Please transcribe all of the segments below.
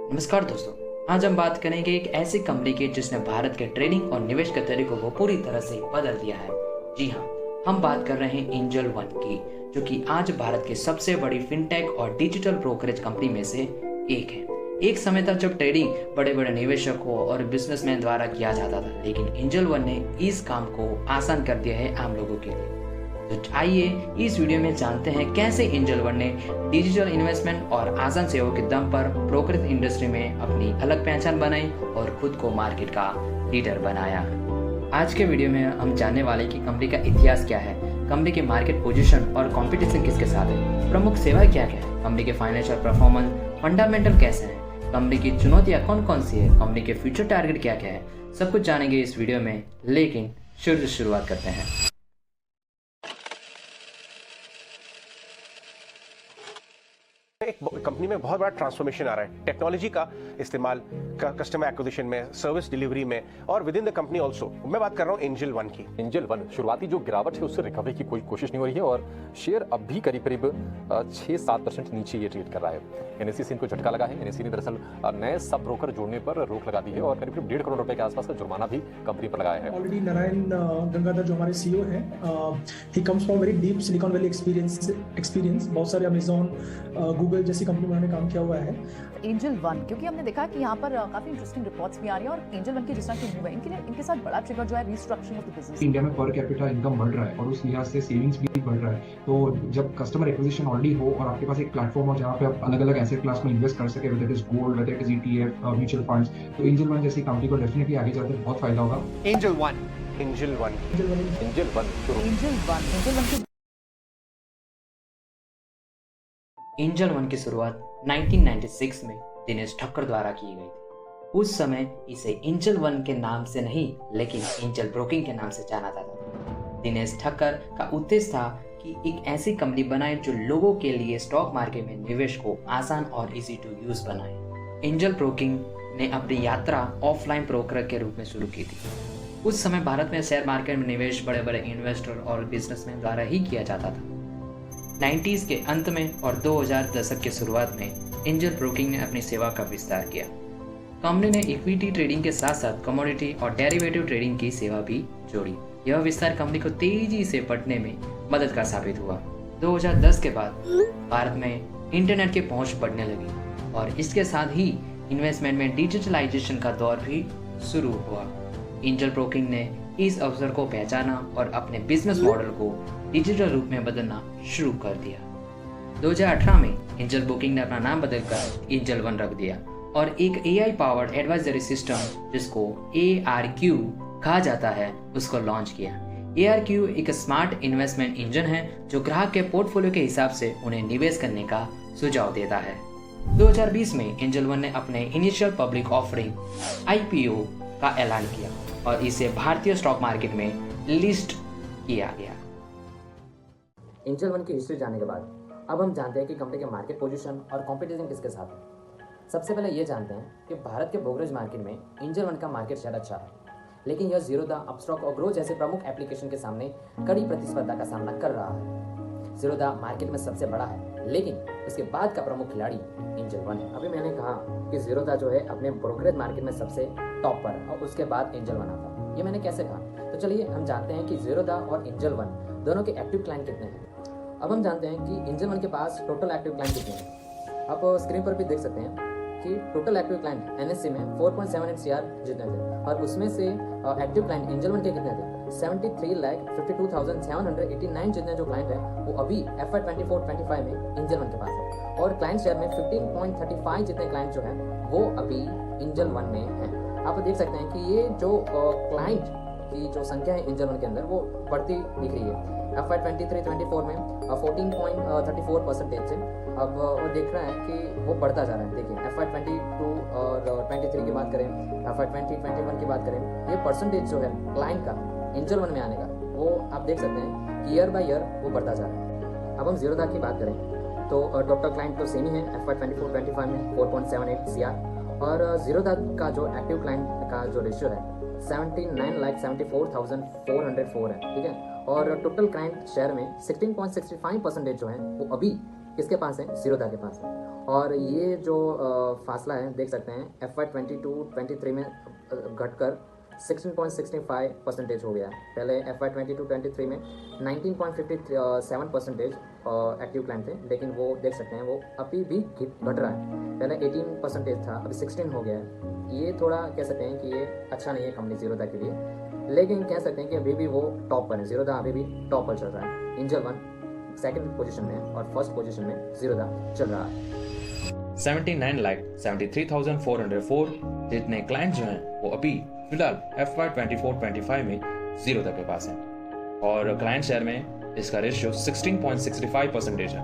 नमस्कार दोस्तों। आज हम बात करेंगे एक ऐसी कंपनी की जिसने भारत के ट्रेडिंग और निवेश के तरीकों को पूरी तरह से बदल दिया है। जी हाँ, हम बात कर रहे हैं एंजल वन की, जो कि आज भारत की सबसे बड़ी फिनटेक और डिजिटल ब्रोकरेज कंपनी में से एक है। एक समय था जब ट्रेडिंग बड़े बड़े निवेशकों और बिजनेसमैन द्वारा किया जाता था, लेकिन एंजल वन ने इस काम को आसान कर दिया है आम लोगों के लिए। तो आइए इस वीडियो में जानते हैं कैसे एंजल वन ने डिजिटल इन्वेस्टमेंट और आसान सेवाओं के दम पर ब्रोकरेज इंडस्ट्री में अपनी अलग पहचान बनाई और खुद को मार्केट का लीडर बनाया। आज के वीडियो में हम जानने वाले कि कंपनी का इतिहास क्या है, कंपनी की मार्केट पोजीशन और कंपटीशन किसके साथ है, प्रमुख सेवाएं क्या क्या है, कंपनी के फाइनेंशियल परफॉर्मेंस फंडामेंटल कैसे हैं, कंपनी की चुनौतियां कौन कौन सी है, कंपनी के फ्यूचर टारगेट क्या क्या है, सब कुछ जानेंगे इस वीडियो में। लेकिन शुरुआत करते हैं। एक कंपनी में बहुत बड़ा ट्रांसफॉर्मेशन आ रहा है टेक्नोलॉजी का इस्तेमाल कस्टमर एक्विजिशन में, सर्विस डिलीवरी में और with in the company also. मैं बात कर रहा हूँ एंजल वन की। एंजल वन शुरुआती जो गिरावट है उससे रिकवरी की कोई कोशिश नहीं हो रही है और शेयर अब भी करीब 6-7% नीचे ये ट्रेड कर रहा है। एनएससी से इनको झटका लगा है। एनएससी ने दरअसल नए सब ब्रोकर जोड़ने पर रोक लगा दी है और करीब 1.5 करोड़ रुपए के आसपास का जुर्माना भी कंपनी पर लगाया है। ऑलरेडी नारायण गंगाधर जो हमारे सीईओ हैं, he comes from very deep silicon valley experience. बहुत सारे अमेजॉन, गूगल जैसी कंपनी में उन्होंने काम किया हुआ है। एंजल वन, क्योंकि हमने देखा कि यहाँ पर काफी इंटरेस्टिंग रिपोर्ट्स भी आ रही हैं और एंजल वन की जिस तरह की मूव है इनके साथ बड़ा ट्रिगर जो है restructuring of the business. India में पर कैपिटा इनकम बढ़ रहा है और उस लिहाज से सेविंग्स भी बढ़ रहा है। तो जब कस्टमर एक्विजिशन ऑलरेडी हो और आपके पास एक प्लेटफॉर्म हो जहाँ पे आप अलग अलग एसेट क्लास में इन्वेस्ट कर सके, whether it is gold, whether it is ETF, mutual funds, तो एंजल वन जैसी कंपनी को डेफिनेटली आगे जाकर बहुत फायदा होगा। एंजल वन एंजल वन की शुरुआत 1996 में दिनेश ठक्कर द्वारा की गई थी। उस समय इसे एंजल वन के नाम से नहीं, लेकिन एंजल ब्रोकिंग के नाम से जाना जाता था। दिनेश ठक्कर का उद्देश्य था कि एक ऐसी कंपनी बनाए जो लोगों के लिए स्टॉक मार्केट में निवेश को आसान और इजी टू यूज बनाए। एंजल ब्रोकिंग ने अपनी यात्रा ऑफलाइन ब्रोकर के रूप में शुरू की थी। उस समय भारत में शेयर मार्केट में निवेश बड़े बड़े इन्वेस्टर और बिजनेसमैन द्वारा ही किया जाता था। 90s के अंत में और 2000 दशक के शुरुआत में एंजल ब्रोकिंग ने अपनी सेवा का विस्तार किया। कंपनी ने इक्विटी ट्रेडिंग के साथ साथ कमोडिटी और डेरिवेटिव ट्रेडिंग की सेवा भी जोड़ी। यह विस्तार कंपनी को तेजी से बढ़ने में मददगार साबित हुआ। 2010 के बाद भारत में इंटरनेट की पहुंच बढ़ने लगी और इसके साथ ही इन्वेस्टमेंट में डिजिटलाइजेशन का दौर भी शुरू हुआ। एंजल ब्रोकिंग ने इस अवसर को पहचाना और अपने बिजनेस मॉडल को डिजिटल रूप में बदलना शुरू कर दिया। 2018 में एंजल ब्रोकिंग ने अपना नाम बदलकर एंजल वन रख दिया और एक एआई पावर्ड एडवाइजरी सिस्टम जिसको ARQ कहा जाता है उसको लॉन्च किया। ARQ एक स्मार्ट इन्वेस्टमेंट इंजन है जो ग्राहक के पोर्टफोलियो के हिसाब से उन्हें निवेश करने का सुझाव देता है। 2020 में एंजल वन ने अपने इनिशियल पब्लिक ऑफरिंग IPO का ऐलान किया और इसे भारतीय स्टॉक मार्केट में लिस्ट किया गया। एंजल वन की हिस्ट्री जानने के बाद अब हम जानते हैं कि कंपनी के मार्केट पोजीशन और कंपटीशन किसके साथ है। सबसे पहले ये जानते हैं कि भारत के ब्रोकरेज मार्केट में एंजल वन का मार्केट शेयर अच्छा है, लेकिन यह ज़ीरोधा, अपस्टॉक और ग्रो जैसे प्रमुख एप्लीकेशन के सामने कड़ी प्रतिस्पर्धा का सामना कर रहा है। ज़ीरोधा मार्केट में सबसे बड़ा है, लेकिन उसके बाद का प्रमुख खिलाड़ी एंजल वन है। अभी मैंने कहा कि ज़ीरोधा जो है अपने ब्रोकरेज मार्केट में सबसे टॉप पर है और उसके बाद एंजल वन आता है। ये मैंने कैसे कहा, तो चलिए हम जानते हैं कि ज़ीरोधा और एंजल वन दोनों के एक्टिव क्लाइंट कितने हैं। अब हम जानते हैं कि एंजल वन के पास टोटल एक्टिव क्लाइंट कितने हैं। आप स्क्रीन पर भी देख सकते हैं कि टोटल एक्टिव क्लाइंट एनएससी में 4.78 CR जितने थे और उसमें से एक्टिव क्लाइंट एंजल वन के कितने थे 73,52,789 जितने जो क्लाइंट हैं वो अभी FY 24-25 में एंजल वन के पास है और क्लाइंट शेयर में 15.35 जितने क्लाइंट जो हैं वो अभी एंजल वन में हैं। आप देख सकते हैं कि ये जो क्लाइंट की जो संख्या है एंजल वन के अंदर वो बढ़ती दिख रही है। FY 23-24 में 14.34% से अब वो देख रहा है कि वो बढ़ता जा रहा है। देखिए FY 22 और 23 की बात करें, FY 20-21 की बात करें, ये परसेंटेज जो है क्लाइंट का एंजल वन में आने का वो आप देख सकते हैं कि ईयर बाय ईयर वो बढ़ता जा रहा है। अब हम ज़ीरोधा की बात करें तो टोटल क्लाइंट तो सेम ही है FY 24-25 में 4.78 CR और ज़ीरोधा का जो एक्टिव क्लाइंट का जो रेशियो है 79,74,404 है, ठीक है। और टोटल क्लाइंट शेयर में 16.65% जो है वो अभी किसके पास है, ज़ीरोधा के पास है। और ये जो फासला है देख सकते हैं FY22-23 में घटकर 16.65% हो गया है। पहले FY22-23 में 19.57% एक्टिव क्लाइंट थे, लेकिन वो देख सकते हैं वो अभी भी घट रहा है। पहले 18% था, अभी 16 हो गया है। ये थोड़ा कह सकते हैं कि ये अच्छा नहीं है कंपनी ज़ीरोधा के लिए, लेकिन कह सकते हैं कि अभी भी वो टॉप पर है। ज़ीरोधा अभी भी टॉप पर चल रहा है। एंजल वन सेकंड पोजीशन में और फर्स्ट पोजीशन में ज़ीरोधा चल रहा है। 79,73,404 जितने क्लाइंट जो हैं वो अभी फिलहाल FY24-25 में ज़ीरोधा के पास हैं और क्लाइंट शेयर में इसका रेशियो 16.65% है।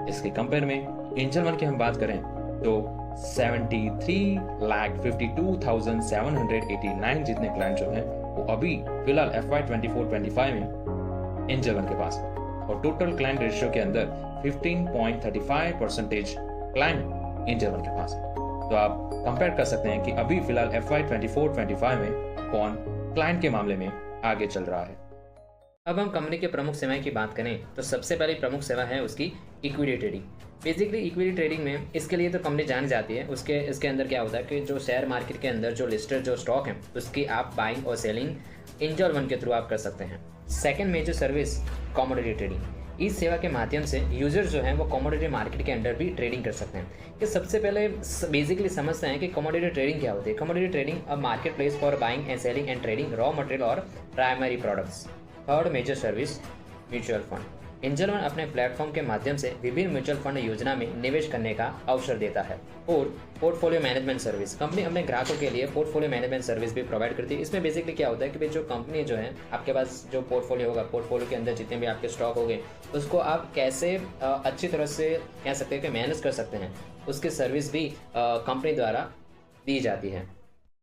इसके कंपेयर में एंजल वन की हम बात करें तो 73,52,789 जितने क्लाइंट जो हैं वो अभी फिलहाल FY24-25 में एंजल वन के पास है और टोटल क्लाइंट रेशियो के अंदर 15.35% क्लाइंट एंजल वन के पास है। तो आप कंपेयर कर सकते हैं कि अभी फिलहाल FY24-25 में कौन क्लाइंट के मामले में आगे चल रहा है। अब हम कंपनी के प्रमुख सेवाएं की बात करें तो सबसे पहली प्रमुख सेवा है उसकी equity trading. Basically equity trading में इसके लिए तो कंपनी जानी जाती है। इसके अंदर क्या होता है कि जो शेयर मार्केट के अंदर जो लिस्टेड जो स्टॉक है उसकी आप बाइंग और सेलिंग एंजल वन के थ्रू आप कर सकते हैं। Second major service commodity trading. इस सेवा के माध्यम से यूजर जो हैं वो कमोडिटी मार्केट के अंदर भी ट्रेडिंग कर सकते हैं। कि सबसे पहले बेसिकली समझते हैं कि कमोडिटी ट्रेडिंग क्या होती है। Commodity trading a market place for buying and selling and trading raw material और primary products. Third major service mutual fund. Angel One अपने प्लेटफॉर्म के माध्यम से विभिन्न म्यूचुअल फंड योजना में निवेश करने का अवसर देता है। और पोर्टफोलियो मैनेजमेंट सर्विस। कंपनी अपने ग्राहकों के लिए पोर्टफोलियो मैनेजमेंट सर्विस भी प्रोवाइड करती है। इसमें बेसिकली क्या होता है कि भाई जो कंपनी जो है आपके पास जो पोर्टफोलियो होगा, पोर्टफोलियो के अंदर जितने भी आपके स्टॉक होंगे उसको आप कैसे अच्छी तरह से कह सकते हैं कि मैनेज कर सकते हैं, उसकी सर्विस भी कंपनी द्वारा दी जाती है।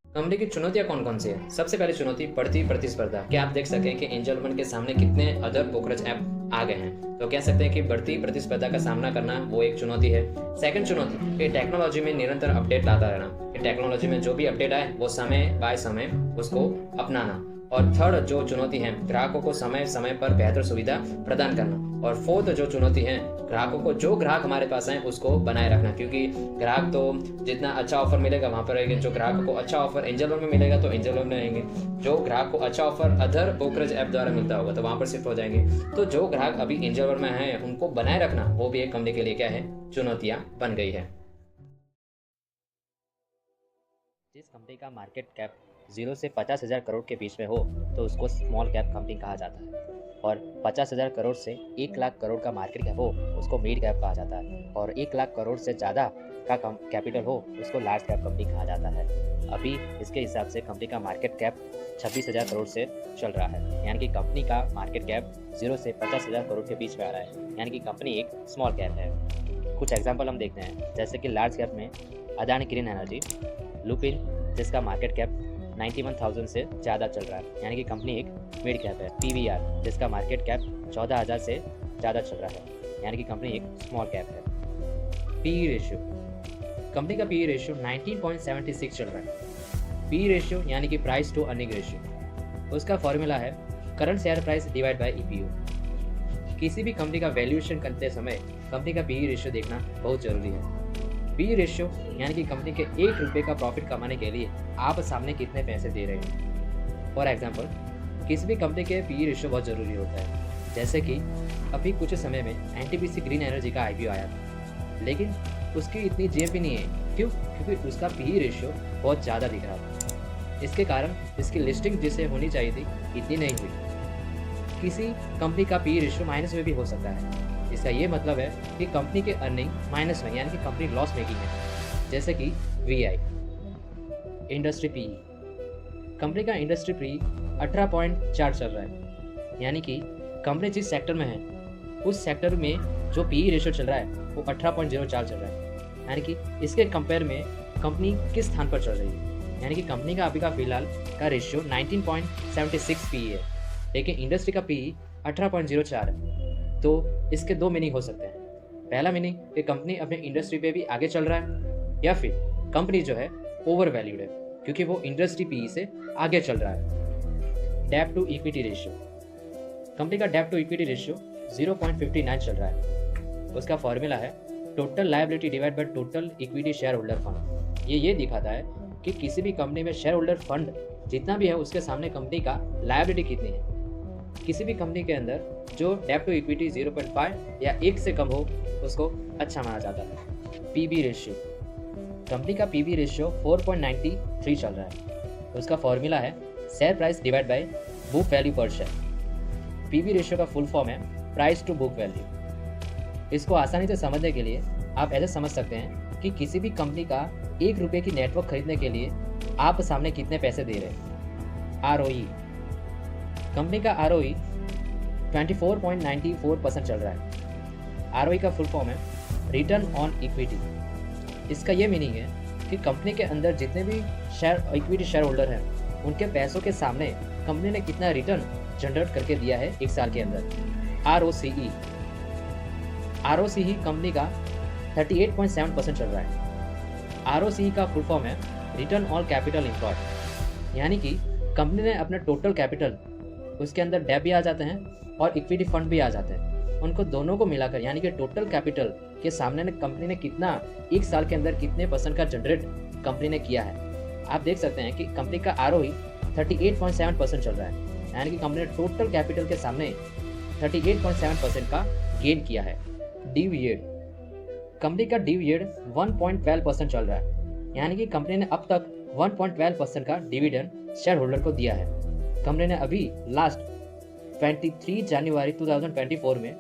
कंपनी की चुनौतियां कौन कौन सी है? सबसे पहली चुनौती बढ़ती प्रतिस्पर्धा। क्या आप देख सकते हैं कि एंजल वन के सामने कितने अदर ब्रोकरेज ऐप आ गए हैं, तो कह सकते हैं कि बढ़ती प्रतिस्पर्धा का सामना करना वो एक चुनौती है। सेकंड चुनौती ये टेक्नोलॉजी में निरंतर अपडेट लाता रहना। ये टेक्नोलॉजी में जो भी अपडेट आए वो समय बाय समय उसको अपनाना। और थर्ड जो चुनौती है ग्राहकों को समय समय पर बेहतर सुविधा प्रदान करना। और फोर्थ जो चुनौती है ग्राहकों को जो ग्राहक हमारे पास आए उसको बनाए रखना, क्योंकि ग्राहक तो जितना अच्छा ऑफर मिलेगा वहाँ पर रहेंगे। जो ग्राहक को अच्छा ऑफर एंजल वन में मिलेगा तो एंजल वन में रहेंगे। जो ग्राहक को अच्छा ऑफर अदर ब्रोकरेज ऐप द्वारा मिलता होगा तो वहाँ पर शिफ्ट हो जाएंगे। तो जो ग्राहक अभी एंजल वन में हैं उनको बनाए रखना वो भी एक कंपनी के लिए क्या है, चुनौतियाँ बन गई है। जिस कंपनी का मार्केट कैप 0 से 50,000 करोड़ के बीच में हो तो उसको स्मॉल कैप कंपनी कहा जाता है, और 50,000 करोड़ से 1 लाख करोड़ का मार्केट कैप हो उसको मिड कैप कहा जाता है, और 1 लाख करोड़ से ज़्यादा का कैपिटल हो उसको लार्ज कैप कंपनी कहा जाता है। अभी इसके हिसाब से कंपनी का मार्केट कैप 26,000 करोड़ से चल रहा है, यानी कि कंपनी का मार्केट कैप 0 से 50,000 करोड़ के बीच में आ रहा है, यानी कि कंपनी एक स्मॉल कैप है। कुछ एग्जाम्पल हम देखते हैं, जैसे कि लार्ज कैप में अदानी ग्रीन एनर्जी, लुपिन जिसका मार्केट कैप 91,000 से ज़्यादा चल रहा है, यानी कि कंपनी एक मिड कैप है। PVR जिसका मार्केट कैप 14,000 से ज़्यादा चल रहा है, यानी कि कंपनी एक स्मॉल कैप है। PE रेशियो, कंपनी का PE रेशियो 19.76 चल रहा है। PE रेशियो यानी कि प्राइस टू अर्निंग रेशियो, उसका फॉर्मूला है current share price divide by EPU। किसी भी कंपनी का वैल्यूएशन करते समय कंपनी का PE रेशियो देखना बहुत ज़रूरी है। PE रेशियो यानी कि कंपनी के 1 रुपये का प्रॉफिट कमाने के लिए आप सामने कितने पैसे दे रहे हैं। फॉर एग्जांपल किसी भी कंपनी के PE रेशियो बहुत ज़रूरी होता है। जैसे कि अभी कुछ समय में NTPC ग्रीन एनर्जी का IPO आया था, लेकिन उसकी इतनी GMP नहीं है। क्यों? क्योंकि उसका PE रेशियो बहुत ज़्यादा दिख रहा था। इसके कारण इसकी लिस्टिंग जिसे होनी चाहिए थी इतनी नहीं हुई। किसी कंपनी का PE रेशियो माइनस में भी हो सकता है। इसका ये मतलब है कि कंपनी के अर्निंग माइनस में, यानी कि कंपनी लॉस मेकिंग है। जैसे कि VI इंडस्ट्री PE, कंपनी का इंडस्ट्री PE 18.4 चल रहा है, यानी कि कंपनी जिस सेक्टर में है उस सेक्टर में जो PE रेशियो चल रहा है वो 18.04 चल रहा है, यानी कि इसके कंपेयर में कंपनी किस स्थान पर चल रही है। यानी कि कंपनी का अभी का फिलहाल का रेशियो 19.76 PE है, लेकिन इंडस्ट्री का PE 18.04 है। तो इसके दो मीनिंग हो सकते हैं। पहला मीनिंग कि कंपनी अपने इंडस्ट्री पे भी आगे चल रहा है, या फिर कंपनी जो है ओवर वैल्यूड है क्योंकि वो इंडस्ट्री PE से आगे चल रहा है। डेब्ट टू इक्विटी रेशियो, कंपनी का डेब्ट टू इक्विटी रेशियो 0.59 चल रहा है। उसका फॉर्मूला है total liability divide by total equity share holder fund. ये दिखाता है कि किसी भी कंपनी में शेयर होल्डर फंड जितना भी है उसके सामने कंपनी का लायबिलिटी कितनी है। किसी भी कंपनी के अंदर जो डेब्ट टू इक्विटी 0.5 या 1 से कम हो उसको अच्छा माना जाता है। पीबी रेशियो, कंपनी का पीबी रेशियो 4.93 चल रहा है। तो उसका फॉर्मूला है share price divide by book value पर शेयर। पीबी रेशियो का फुल फॉर्म है प्राइस टू बुक वैल्यू। इसको आसानी से समझने के लिए आप ऐसे समझ सकते हैं कि किसी भी कंपनी का 1 रुपये की नेटवर्क खरीदने के लिए आप सामने कितने पैसे दे रहे हैं। आरओई, कंपनी का आरओई 24.94% चल रहा है। आरओई का फुल फॉर्म है रिटर्न ऑन इक्विटी। इसका ये मीनिंग है कि कंपनी के अंदर जितने भी इक्विटी शेयर होल्डर हैं उनके पैसों के सामने कंपनी ने कितना रिटर्न जनरेट करके दिया है 1 साल के अंदर। आरओसीई, आरओसीई कंपनी का 38.7% चल रहा है। आरओसीई का फुल फॉर्म है रिटर्न ऑन कैपिटल एम्प्लॉयड, यानी कि कंपनी ने अपना टोटल कैपिटल, उसके अंदर डेब्ट भी आ जाते हैं और इक्विटी फंड भी आ जाते हैं, उनको दोनों को मिलाकर यानी कि टोटल कैपिटल के सामने कंपनी ने कितना 1 साल के अंदर कितने % का जनरेट कंपनी ने किया है। आप देख सकते हैं कि कंपनी का आरओई 38.7% चल रहा है, यानी कि कंपनी ने टोटल कैपिटल के सामने 38.7% का गेन किया है। डिविडेंड, कंपनी का डिविडेंड 1.12% चल रहा है, यानी कि कंपनी ने अब तक 1.12% का डिविडेंड शेयर होल्डर को दिया है। कंपनी ने अभी लास्ट 23 जनवरी 2024 में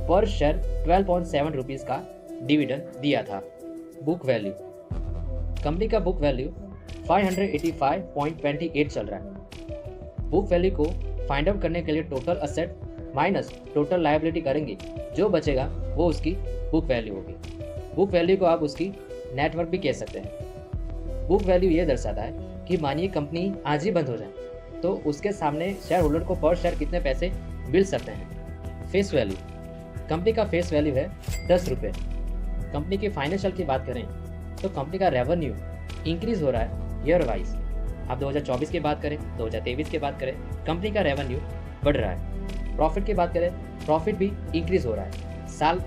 पर शेयर 12.7 रुपीज़ का डिविडेंड दिया था। बुक वैल्यू, कंपनी का बुक वैल्यू 585.28 चल रहा है। बुक वैल्यू को फाइंड आउट करने के लिए total asset minus total liability करेंगे, जो बचेगा वो उसकी बुक वैल्यू होगी। बुक वैल्यू को आप उसकी नेटवर्क भी कह सकते हैं। बुक वैल्यू ये दर्शाता है कि मानिए कंपनी आज ही बंद हो जाए तो उसके सामने शेयर होल्डर को पर शेयर कितने पैसे मिल सकते हैं। फेस वैल्यू, कंपनी का फेस वैल्यू है 10 रुपये। कंपनी के फाइनेंशियल की बात करें तो कंपनी का रेवेन्यू इंक्रीज हो रहा है ईयर वाइज। आप 2024 की बात करें, 2023 की बात करें, कंपनी का रेवेन्यू बढ़ रहा है। प्रॉफिट की बात करें, प्रॉफिट भी इंक्रीज हो रहा है।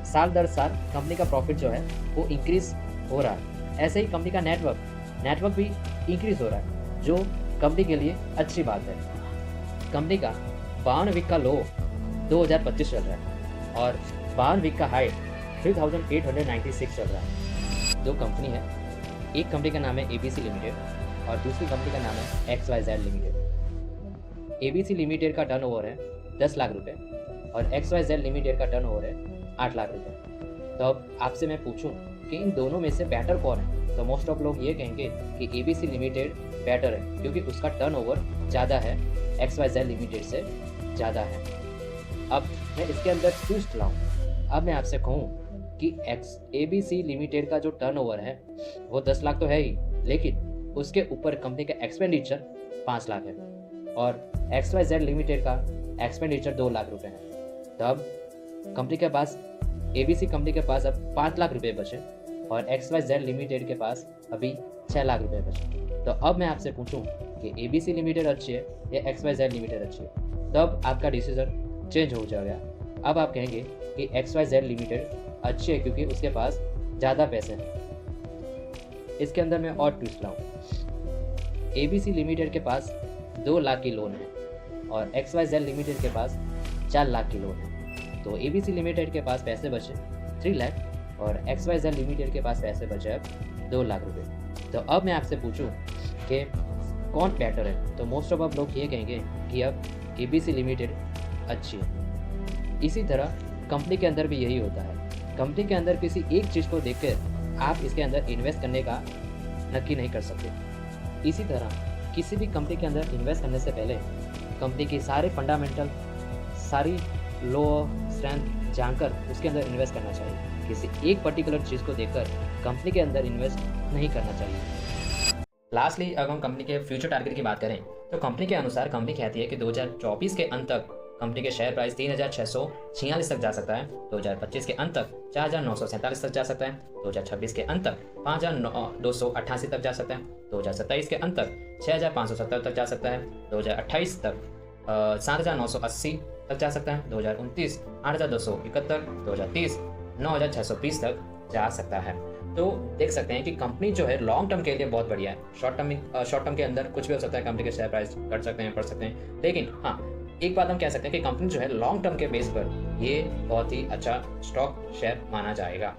साल दर साल कंपनी का प्रॉफिट जो है वो इंक्रीज हो रहा है। ऐसे ही कंपनी का नेटवर्क भी इंक्रीज हो रहा है, जो कंपनी के लिए अच्छी बात है। कंपनी का 52 वीक का लो 2025 चल रहा है और 52 वीक का हाई 3896 चल रहा है। दो कंपनी है, एक कंपनी का नाम है ABC लिमिटेड और दूसरी कंपनी का नाम है XYZ लिमिटेड। ABC लिमिटेड का टर्नओवर है 10 लाख रुपए और XYZ लिमिटेड का टर्नओवर है 8 लाख रुपए। तो अब आपसे मैं पूछूं कि इन दोनों में से बेटर कौन है, तो मोस्ट ऑफ लोग ये कहेंगे कि ABC लिमिटेड बेटर है क्योंकि उसका टर्नओवर ज़्यादा है, XYZ लिमिटेड से ज़्यादा है। अब मैं इसके अंदर ट्विस्ट लाऊं, अब मैं आपसे कहूँ कि ABC लिमिटेड का जो टर्नओवर है वो 10 लाख तो है ही, लेकिन उसके ऊपर कंपनी का एक्सपेंडिचर 5 लाख है और XYZ लिमिटेड का एक्सपेंडिचर 2 लाख रुपए है। तब कंपनी के पास, ABC कंपनी के पास अब 5 लाख रुपए बचे और XYZ लिमिटेड के पास अभी 6 लाख रुपए बचे। तो अब मैं आपसे पूछूं कि ABC लिमिटेड अच्छी है या XYZ लिमिटेड अच्छी है, तब आपका डिसीजन चेंज हो जाएगा। अब आप कहेंगे कि XYZ लिमिटेड अच्छी है क्योंकि उसके पास ज़्यादा पैसे हैं। इसके अंदर मैं और ट्विस्ट लाऊं, ABC लिमिटेड के पास 2 लाख की लोन है और XYZ लिमिटेड के पास 4 लाख की लोन है। तो ABC लिमिटेड के पास पैसे बचे 3 लाख और XYZ लिमिटेड के पास पैसे बचे अब 2 लाख रुपए। तो अब मैं आपसे पूछूं कि कौन बेटर है, तो मोस्ट ऑफ लोग ये कहेंगे कि अब ABC लिमिटेड अच्छी है। इसी तरह कंपनी के अंदर भी यही होता है। कंपनी के अंदर किसी एक चीज़ को देखकर आप इसके अंदर इन्वेस्ट करने का नक्की नहीं कर सकते। इसी तरह किसी भी कंपनी के अंदर इन्वेस्ट करने से पहले कंपनी की सारे फंडामेंटल, सारी लो स्ट्रेंथ जानकर उसके अंदर इन्वेस्ट करना चाहिए। किसी एक पर्टिकुलर चीज़ को देखकर कंपनी के अंदर इन्वेस्ट नहीं करना चाहिए। लास्टली अगर हम कंपनी के फ्यूचर टारगेट की बात करें तो कंपनी के अनुसार कंपनी कहती है कि 2024 के अंत तक कंपनी के शेयर प्राइस 3646 तक जा सकता है, 2025 के अंत तक 4947 तक जा सकता है, 2026 के अंत तक 5288 तक जा सकता है, 2027 के अंत तक 6570 तक जा सकता है, 2028 तक 7980 तक जा सकता है, 2029 8271, 2030 9620 तक जा सकता है। तो देख सकते हैं कि कंपनी जो है लॉन्ग टर्म के लिए बहुत बढ़िया है। शॉर्ट टर्म के अंदर कुछ भी हो सकता है, कंपनी के शेयर प्राइस घट सकते हैं, बढ़ सकते हैं, लेकिन हाँ एक बात हम कह सकते हैं कि कंपनी जो है लॉन्ग टर्म के बेस पर ये बहुत ही अच्छा स्टॉक शेयर माना जाएगा।